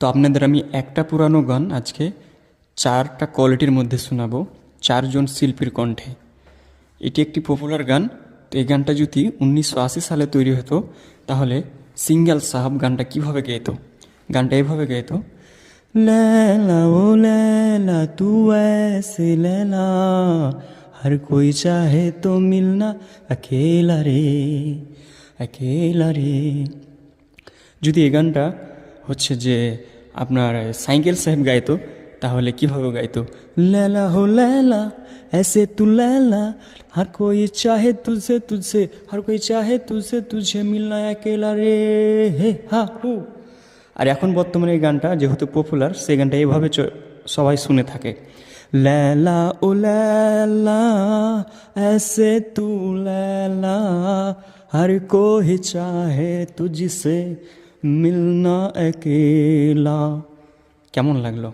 তো আপনাদের আমি একটা পুরানো গান আজকে চারটা কোয়ালিটির মধ্যে শোনাবো, চারজন শিল্পীর কণ্ঠে। এটি একটি পপুলার গান। তো এই গানটা যদি 1980 সালে তৈরি হতো, তাহলে সিঙ্গেল সাহাব গানটা কিভাবে গাইতো? গানটা এভাবে গাইতো, लैला ओ लैला तू ऐसे लैला हर कोई चाहे तो मिलना अकेला रे। যদি এই গানটা হচ্ছে যে আপনার সাইকেল সাহেব গাইতো, তাহলে কিভাবে গাইতো? लैला हो लैला ऐसे तू लैला हर कोई चाहे तुझसे तुझसे हर कोई चाहे तुझसे तुझे मिलना अकेला रे हे हा हू। আর এখন বর্তমানে এই গানটা যেহেতু পপুলার, সেই গানটা এইভাবে সবাই শুনে থাকে, लैला ओ लैला ऐसे तू लैला हर कोई चाहे तुझसे मिलना अकेला। কেমন লাগলো?